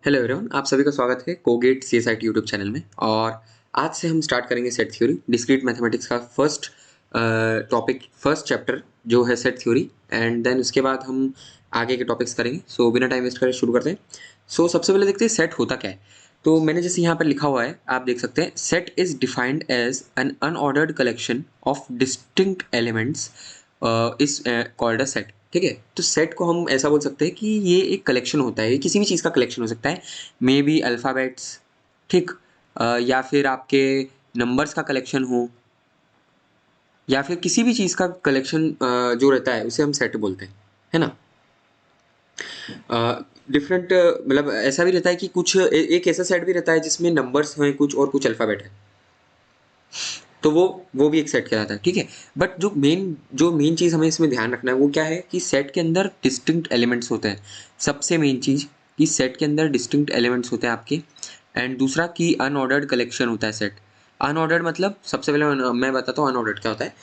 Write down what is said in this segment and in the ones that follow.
Hello everyone, आप सभी का स्वागत है कोगेट सीएसआईटी यूट्यूब चैनल में। और आज से हम स्टार्ट करेंगे सेट थ्योरी, डिस्क्रीट मैथमेटिक्स का फर्स्ट टॉपिक, फर्स्ट चैप्टर जो है सेट थ्योरी। एंड देन उसके बाद हम आगे के टॉपिक्स करेंगे। सो बिना टाइम वेस्ट करे शुरू करते हैं। सबसे पहले देखते हैं सेट होता क्या है। तो मैंने जैसे यहाँ पर लिखा हुआ है, आप देख सकते हैं, set is defined as an unordered collection of distinct elements is called a set. ठीक है, तो सेट को हम ऐसा बोल सकते हैं कि ये एक कलेक्शन होता है, ये किसी भी चीज़ का कलेक्शन हो सकता है। मे बी अल्फ़ाबेट्स, ठीक, या फिर आपके नंबर्स का कलेक्शन हो, या फिर किसी भी चीज़ का कलेक्शन जो रहता है उसे हम सेट बोलते हैं, है ना। डिफरेंट मतलब ऐसा भी रहता है कि कुछ एक ऐसा सेट भी रहता है जिसमें नंबर्स हैं कुछ और कुछ अल्फ़ाबेट है, तो वो भी एक सेट कहलाता है। ठीक है, बट जो मेन चीज़ हमें इसमें ध्यान रखना है वो क्या है कि सेट के अंदर डिस्टिंक्ट एलिमेंट्स होते हैं। सबसे मेन चीज़ कि सेट के अंदर डिस्टिंक्ट एलिमेंट्स होते हैं आपके। एंड दूसरा कि अनऑर्डर्ड कलेक्शन होता है सेट। अनऑर्डर्ड मतलब, सबसे पहले मैं बताता हूँ अनऑर्डर्ड क्या होता है।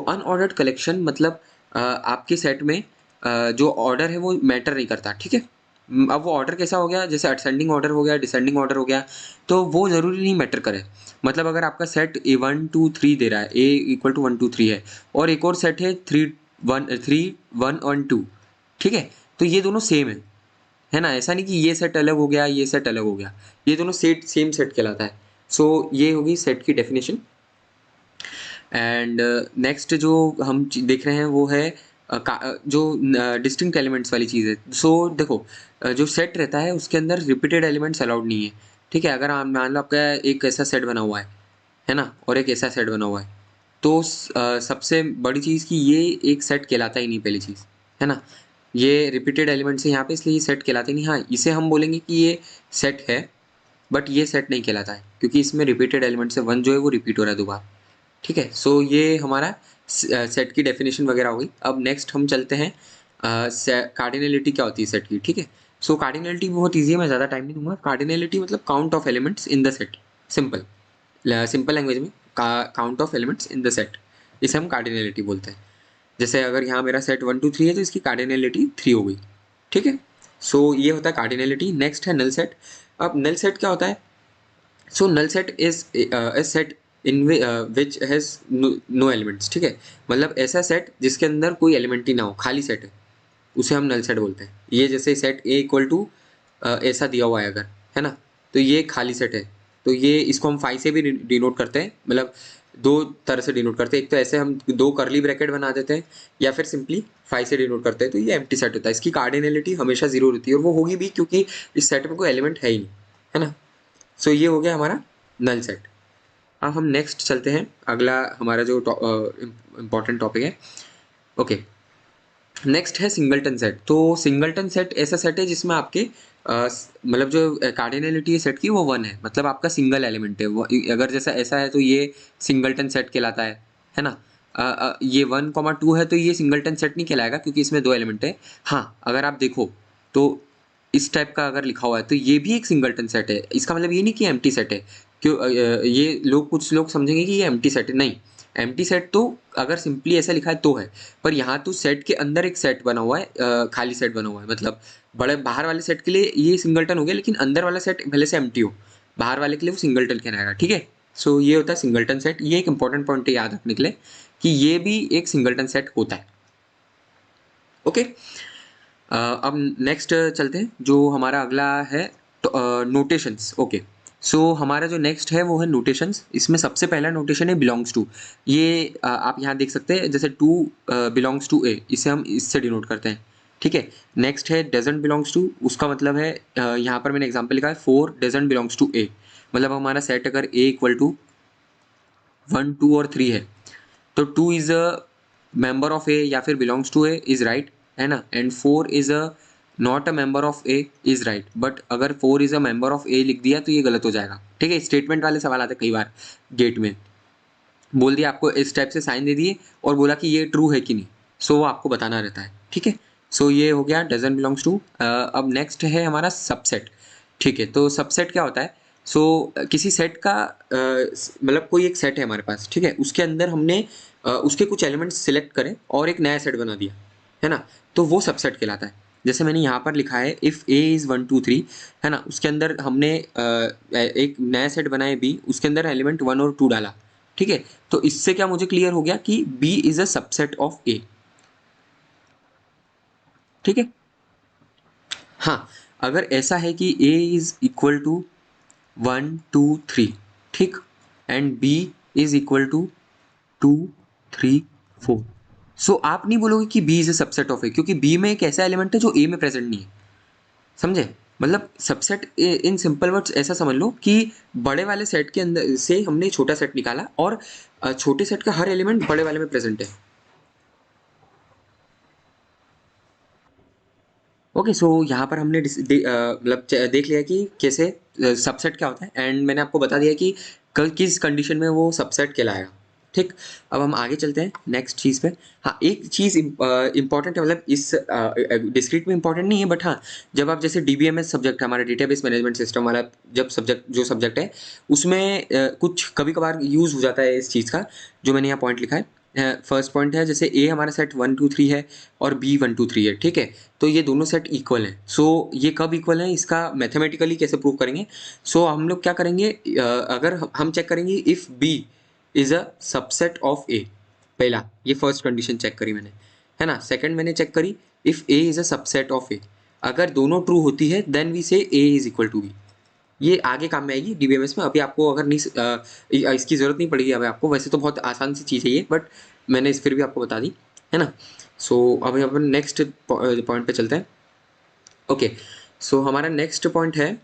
अनऑर्डर्ड कलेक्शन मतलब आपके सेट में जो ऑर्डर है वो मैटर नहीं करता। ठीक है, अब वो ऑर्डर कैसा हो गया, जैसे असेंडिंग ऑर्डर हो गया, डिसेंडिंग ऑर्डर हो गया, तो वो ज़रूरी नहीं मैटर करे। मतलब अगर आपका सेट ए 1 2 3 दे रहा है, ए इक्वल टू 1 2 3 है, और एक और सेट है 3 1 3 1 और 2, ठीक है, तो ये दोनों सेम है ना। ऐसा नहीं कि ये सेट अलग हो गया, ये सेट अलग हो गया, ये दोनों सेट सेम सेट कहलाता है। ये होगी सेट की डेफिनेशन। एंड नेक्स्ट जो हम देख रहे हैं वो है जो डिस्टिंक्ट एलिमेंट्स वाली चीज़ है। देखो, जो सेट रहता है उसके अंदर रिपीटेड एलिमेंट्स अलाउड नहीं है। ठीक है, अगर आप मान लो आपका एक ऐसा सेट बना हुआ है ना, और एक ऐसा सेट बना हुआ है, तो सबसे बड़ी चीज़ कि ये एक सेट कहलाता ही नहीं, पहली चीज़, है ना। ये रिपीटेड एलिमेंट्स है यहाँ पे, इसलिए ये सेट कहलाते नहीं। हाँ, इसे हम बोलेंगे कि ये सेट है, बट ये सेट नहीं कहलाता है क्योंकि इसमें रिपीटेड एलिमेंट्स है, वन जो है वो रिपीट हो रहा है दोबारा। ठीक है, ये हमारा सेट की डेफिनेशन वगैरह हो गई। अब नेक्स्ट हम चलते हैं कार्डिनलिटी क्या होती है सेट की। ठीक है, कार्डिनलिटी बहुत ईजी है, मैं ज़्यादा टाइम नहीं दूंगा। कार्डिनलिटी मतलब count of elements in the set. Simple simple language में count of elements in the set, इसे हम कार्डिनलिटी बोलते हैं। जैसे अगर यहाँ मेरा सेट 1 2 3 है तो इसकी कार्डिनलिटी 3 हो गई। ठीक है, ये होता है कार्डिनलिटी। नेक्स्ट है नल सेट। अब नल सेट क्या होता है? Null set is a set in which has no elements. ठीक है, मतलब ऐसा सेट जिसके अंदर कोई एलिमेंट ही ना हो, खाली सेट है, उसे हम नल सेट बोलते हैं। ये जैसे सेट ए इक्वल टू ऐसा दिया हुआ है अगर, है ना, तो ये खाली सेट है। तो ये इसको हम फाई से भी डिनोट करते हैं, मतलब दो तरह से डिनोट करते हैं। एक तो ऐसे हम दो करली ब्रैकेट बना देते हैं, या फिर सिंपली फाई से डिनोट करते हैं, तो ये एम्प्टी सेट होता है। इसकी कार्डिनलिटी हमेशा जीरो होती है, और वो होगी भी क्योंकि इस सेट में कोई एलिमेंट है ही नहीं, है ना। ये हो गया हमारा नल सेट। अब हम नेक्स्ट चलते हैं, अगला हमारा जो इम्पॉर्टेंट टॉपिक है। ओके, नेक्स्ट है सिंगलटन सेट। तो सिंगलटन सेट ऐसा सेट है जिसमें आपके मतलब जो कार्डिनलिटी है सेट की वो 1 है, मतलब आपका सिंगल एलिमेंट है वो। अगर जैसा ऐसा है तो ये सिंगलटन सेट कहलाता है ना। ये 1 2 है तो ये सिंगलटन सेट नहीं कहलाएगा क्योंकि इसमें 2 एलिमेंट है। हाँ, अगर आप देखो तो इस टाइप का अगर लिखा हुआ है तो ये भी एक सिंगलटन सेट है। इसका मतलब ये नहीं कि एम्प्टी सेट है। ये लोग, कुछ लोग समझेंगे कि ये एम्प्टी सेट है, नहीं। एम्प्टी सेट तो अगर सिंपली ऐसा लिखा है तो है, पर यहाँ तो सेट के अंदर एक सेट बना हुआ है, खाली सेट बना हुआ है। मतलब बड़े बाहर वाले सेट के लिए ये सिंगलटन हो गया, लेकिन अंदर वाला सेट भले से एम्प्टी हो, बाहर वाले के लिए वो सिंगलटन कहलाएगा। ठीक है, ये होता है सिंगलटन सेट। ये एक इंपॉर्टेंट पॉइंट है याद रखने के लिए कि ये भी एक सिंगलटन सेट होता है। ओके, अब नेक्स्ट चलते हैं, जो हमारा अगला है नोटेशंस। ओके, हमारा जो नेक्स्ट है वो है नोटेशंस। इसमें सबसे पहला नोटेशन है बिलोंग्स टू। ये आप यहाँ देख सकते हैं, जैसे टू बिलोंग्स टू ए, इसे हम इससे डिनोट करते हैं। ठीक है, नेक्स्ट है डजंट बिलोंग्स टू। उसका मतलब है यहाँ पर मैंने एग्जांपल लिखा है 4 डजंट बिलोंग्स टू ए। मतलब हमारा सेट अगर ए इक्वल टू 1 2 और 3 है, तो 2 is a member of A या फिर belongs to A is right, है ना। And 4 is a not a member of A is right, but अगर 4 is a member of A लिख दिया तो ये गलत हो जाएगा। ठीक है, स्टेटमेंट वाले सवाल आते हैं कई बार गेट में, बोल दिया आपको इस टाइप से साइन दे दिए और बोला कि ये ट्रू है कि नहीं, वो आपको बताना रहता है। ठीक है, ये हो गया डजन बिलोंग्स टू। अब नेक्स्ट है हमारा सबसेट। ठीक है, तो सबसेट क्या होता है? किसी सेट का मतलब कोई एक सेट है हमारे पास, ठीक है, उसके अंदर हमने उसके कुछ एलिमेंट्स सिलेक्ट करें और एक नया सेट बना दिया, है ना, तो वो सबसेट कहलाता है। जैसे मैंने यहाँ पर लिखा है इफ़ ए इज़ 1 2 3, है ना, उसके अंदर हमने एक नया सेट बनाया बी, उसके अंदर एलिमेंट 1 और 2 डाला, ठीक है। तो इससे क्या मुझे क्लियर हो गया कि B is a subset of A, ठीक है। हाँ, अगर ऐसा है कि ए इज इक्वल टू 1 2 3, ठीक, and B is equal to 2 3 4, so आप नहीं बोलोगे कि B is a subset of A, क्योंकि बी में एक ऐसा एलिमेंट है जो ए में प्रेजेंट नहीं है, समझे। मतलब सबसेट इन सिंपल वर्ड्स ऐसा समझ लो कि बड़े वाले सेट के अंदर से हमने छोटा सेट निकाला और छोटे सेट का हर एलिमेंट बड़े वाले में प्रेजेंट है। ओके, सो यहाँ पर हमने मतलब देख लिया कि कैसे सबसेट क्या होता है, एंड मैंने आपको बता दिया कि किस कंडीशन में वो सबसेट कहलाएगा, ठीक। अब हम आगे चलते हैं नेक्स्ट चीज़ पे। हाँ, एक चीज़ इंपॉर्टेंट है, मतलब इस डिस्क्रीट में इंपॉर्टेंट नहीं है, बट हाँ, जब आप जैसे DBMS सब्जेक्ट है हमारा, डेटाबेस मैनेजमेंट सिस्टम वाला जब सब्जेक्ट जो सब्जेक्ट है उसमें कुछ कभी कभार यूज़ हो जाता है इस चीज़ का, जो मैंने यहाँ पॉइंट लिखा है। फर्स्ट पॉइंट है, जैसे ए हमारा सेट 1 2 3 है और बी 1 2 3 है, ठीक है। तो ये दोनों सेट इक्वल हैं। सो ये कब इक्वल हैं, इसका मैथमेटिकली कैसे प्रूव करेंगे। सो हम लोग क्या करेंगे, अगर हम चेक करेंगे if B is a subset of A, पहला ये फर्स्ट कंडीशन चेक करी मैंने, है ना। सेकंड मैंने चेक करी if A is a subset of A, अगर दोनों ट्रू होती है then we say A is equal to B. ये आगे काम में आएगी DBMS में, अभी आपको अगर नहीं इसकी ज़रूरत नहीं पड़ेगी अभी आपको, वैसे तो बहुत आसान सी चीज़ है ये, बट मैंने फिर भी आपको बता दी, है ना। सो अभी अपन नेक्स्ट पॉइंट पे चलते हैं। ओके, सो हमारा नेक्स्ट पॉइंट है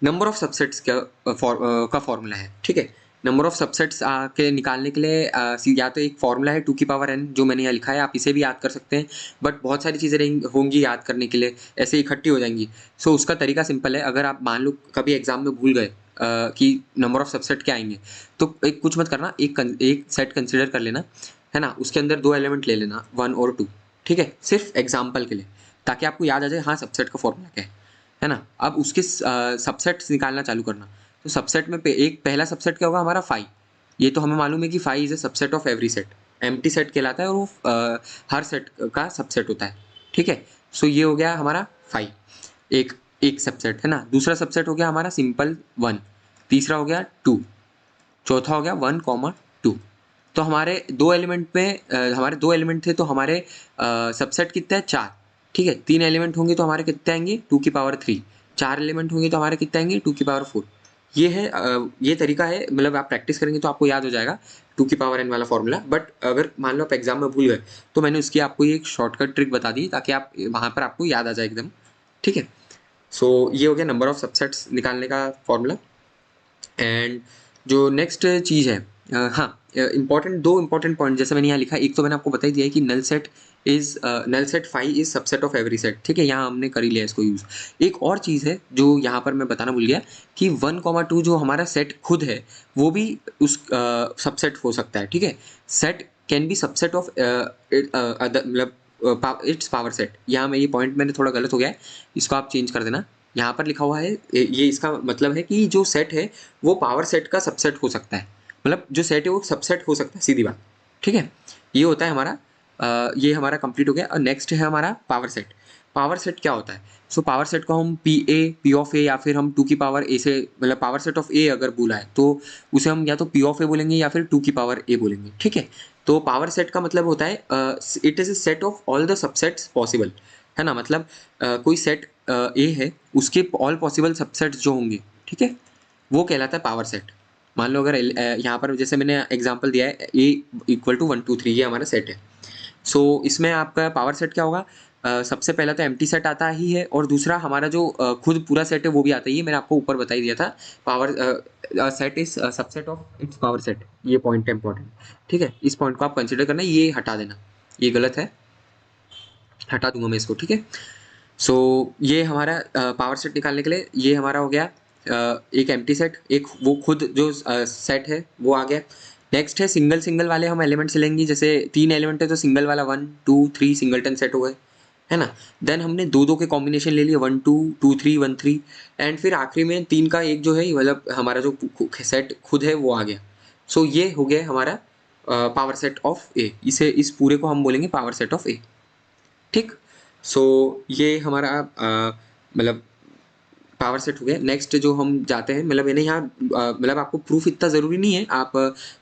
नंबर ऑफ सबसेट्स का फॉर्मूला है, ठीक है। नंबर ऑफ सबसेट्स के निकालने के लिए या तो एक फॉर्मूला है 2 की पावर n, जो मैंने यहाँ लिखा है, आप इसे भी याद कर सकते हैं, बट बहुत सारी चीज़ें होंगी याद करने के लिए, ऐसे इकट्ठी हो जाएंगी। सो उसका तरीका सिंपल है, अगर आप मान लो कभी एग्जाम में भूल गए कि नंबर ऑफ सबसेट क्या आएंगे, तो एक कुछ मत करना, एक सेट कंसिडर कर लेना, है ना, उसके अंदर 2 एलिमेंट ले लेना 1 और 2, ठीक है, सिर्फ एग्जाम्पल के लिए, ताकि आपको याद आ जाए हाँ सबसेट का फॉर्मूला क्या है ना। अब उसके सबसेट्स निकालना चालू करना। तो सबसेट में एक पहला सबसेट क्या होगा हमारा 5, ये तो हमें मालूम है कि 5 is a subset of every set, empty set कहलाता है और वो हर सेट का सबसेट होता है, ठीक है। सो ये हो गया हमारा 5, एक एक सबसेट, है ना। दूसरा सबसेट हो गया हमारा सिंपल 1, तीसरा हो गया 2, चौथा हो गया 1 कॉमा 2। तो हमारे दो एलिमेंट में हमारे दो एलिमेंट थे, तो हमारे सबसेट कितने हैं 4, ठीक है। 3 एलिमेंट होंगे तो हमारे कितने आएंगे 2 की पावर 3, 4 एलिमेंट होंगे तो हमारे कितने आएंगे 2 की पावर 4। ये है ये तरीका है, मतलब आप प्रैक्टिस करेंगे तो आपको याद हो जाएगा 2 की पावर n वाला फॉर्मूला। बट अगर मान लो आप एग्जाम में भूल गए तो मैंने उसकी आपको ये एक शॉर्टकट ट्रिक बता दी ताकि आप वहाँ पर आपको याद आ जाए एकदम, ठीक है। सो ये हो गया नंबर ऑफ सबसेट्स निकालने का फॉर्मूला। एंड जो नेक्स्ट चीज़ है, हाँ, दो इंपॉर्टेंट पॉइंट जैसे मैंने यहाँ लिखा है, एक तो मैंने आपको बता ही दिया है कि null set 5 is subset of every set, ठीक है, यहाँ हमने कर ही लिया इसको यूज़। एक और चीज़ है जो यहाँ पर मैं बताना भूल गया कि 1 2 जो हमारा सेट खुद है वो भी उस सबसेट हो सकता है, ठीक है। Set can be subset of मतलब इट्स पावर सेट। यहाँ मैं ये पॉइंट मैंने थोड़ा गलत हो गया है, इसको आप चेंज कर देना। यहाँ पर लिखा हुआ है ये इसका मतलब है कि जो सेट है वो पावर सेट का सबसेट हो सकता है, मतलब जो सेट है वो सबसेट हो सकता है, सीधी बात, ठीक है। ये होता है हमारा ये हमारा कंप्लीट हो गया। और नेक्स्ट है हमारा पावर सेट। पावर सेट क्या होता है, सो पावर सेट को हम पी ऑफ ए या फिर हम 2 की पावर ए से, मतलब पावर सेट ऑफ ए अगर बोला है तो उसे हम या तो पी ऑफ ए बोलेंगे या फिर 2 की पावर ए बोलेंगे, ठीक है। तो पावर सेट का मतलब होता है it is a set of all the subsets possible, है ना। मतलब कोई सेट ए है, उसके ऑल पॉसिबल सबसेट्स जो होंगे, ठीक है, वो कहलाता है पावर सेट। मान लो अगर यहाँ पर जैसे मैंने एग्जांपल दिया है ए इक्वल टू 1 2 3, ये हमारा सेट है। सो इसमें आपका पावर सेट क्या होगा, सबसे पहला तो एम्प्टी सेट आता ही है, और दूसरा हमारा जो खुद पूरा सेट है वो भी आता ही है, मैंने आपको ऊपर बता ही दिया था। Power set is subset of its power set, ये पॉइंट है इंपॉर्टेंट, ठीक है। इस पॉइंट को आप कंसिडर करना, ये हटा देना, ये गलत है, हटा दूंगा मैं इसको, ठीक है। सो ये हमारा पावर सेट निकालने के लिए ये हमारा हो गया एक एम्प्टी सेट, एक वो खुद जो सेट है वो आ गया। नेक्स्ट है सिंगल सिंगल वाले हम एलिमेंट्स लेंगे, जैसे 3 एलिमेंट है तो सिंगल वाला 1 2 3 सिंगलटन सेट हो गए, है ना। देन हमने दो दो के कॉम्बिनेशन ले लिए 1 2 2 3 1 3, एंड फिर आखिरी में 3 का एक जो है, मतलब हमारा जो सेट खुद है वो आ गया। सो ये हो गया हमारा पावर सेट ऑफ ए, इसे इस पूरे को हम बोलेंगे पावर सेट ऑफ ए, ठीक। सो ये हमारा मतलब पावर सेट हो गया। नेक्स्ट जो हम जाते हैं, मतलब मैंने यहाँ मतलब आपको प्रूफ इतना ज़रूरी नहीं है, आप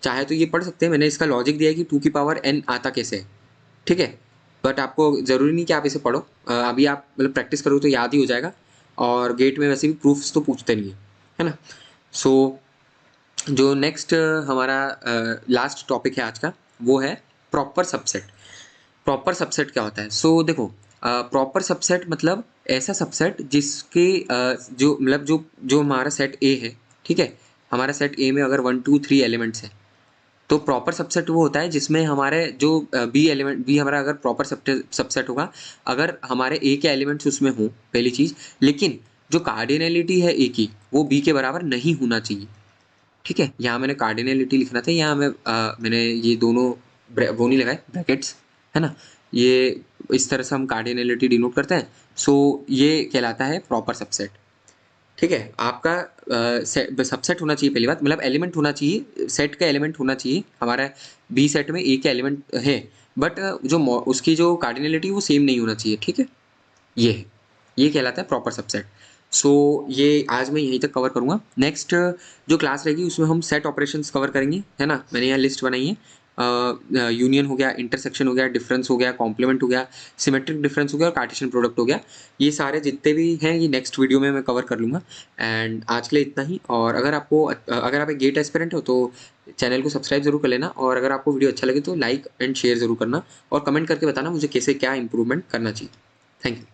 चाहे तो ये पढ़ सकते हैं। मैंने इसका लॉजिक दिया है कि 2 की पावर n आता कैसे है, ठीक है, बट आपको ज़रूरी नहीं कि आप इसे पढ़ो। अभी आप मतलब प्रैक्टिस करो तो याद ही हो जाएगा, और गेट में वैसे भी प्रूफ्स तो पूछते नहीं है ना। सो जो नेक्स्ट हमारा लास्ट टॉपिक है आज का, वो है प्रॉपर सबसेट। प्रॉपर सबसेट क्या होता है? सो देखो, प्रॉपर सबसेट मतलब ऐसा सबसेट जिसके जो मतलब जो हमारा सेट ए है, ठीक है, हमारा सेट ए में अगर 1 2 3 एलिमेंट्स है, तो प्रॉपर सबसेट वो होता है जिसमें हमारे जो बी एलिमेंट, बी हमारा अगर प्रॉपर सबसेट होगा अगर हमारे ए के एलिमेंट्स उसमें हों, पहली चीज़। लेकिन जो कार्डिनलिटी है ए की, वो बी के बराबर नहीं होना चाहिए, ठीक है। यहाँ मैंने कार्डिनलिटी लिखना था, यहाँ मैंने ये दोनों वो नहीं लगाए ब्रैकेट्स, है ना। ये इस तरह से हम कार्डिनलिटी डिनोट करते हैं। सो ये कहलाता है प्रॉपर सबसेट, ठीक है। आपका सबसेट होना चाहिए, पहली बात मतलब एलिमेंट होना चाहिए, सेट का एलिमेंट होना चाहिए। हमारा बी सेट में ए के एलिमेंट है, बट जो उसकी जो कार्डिनलिटी वो सेम नहीं होना चाहिए, ठीक है। ये है, ये कहलाता है प्रॉपर सबसेट। सो ये आज मैं यहीं तक कवर करूँगा। नेक्स्ट जो क्लास रहेगी उसमें हम सेट ऑपरेशंस कवर करेंगे, है ना। मैंने यहाँ लिस्ट बनाई है, यूनियन हो गया, इंटरसेक्शन हो गया, डिफरेंस हो गया, कॉम्प्लीमेंट हो गया, सिमेट्रिक डिफरेंस हो गया और कार्टेशियन प्रोडक्ट हो गया। ये सारे जितने भी हैं ये नेक्स्ट वीडियो में मैं कवर कर लूँगा। एंड आज के लिए इतना ही। और अगर आप एक गेट एस्पिरेंट हो तो चैनल को सब्सक्राइब जरूर कर लेना, और अगर आपको वीडियो अच्छा लगे तो लाइक एंड शेयर जरूर करना, और कमेंट करके बताना मुझे कैसे क्या इंप्रूवमेंट करना चाहिए। Thank you.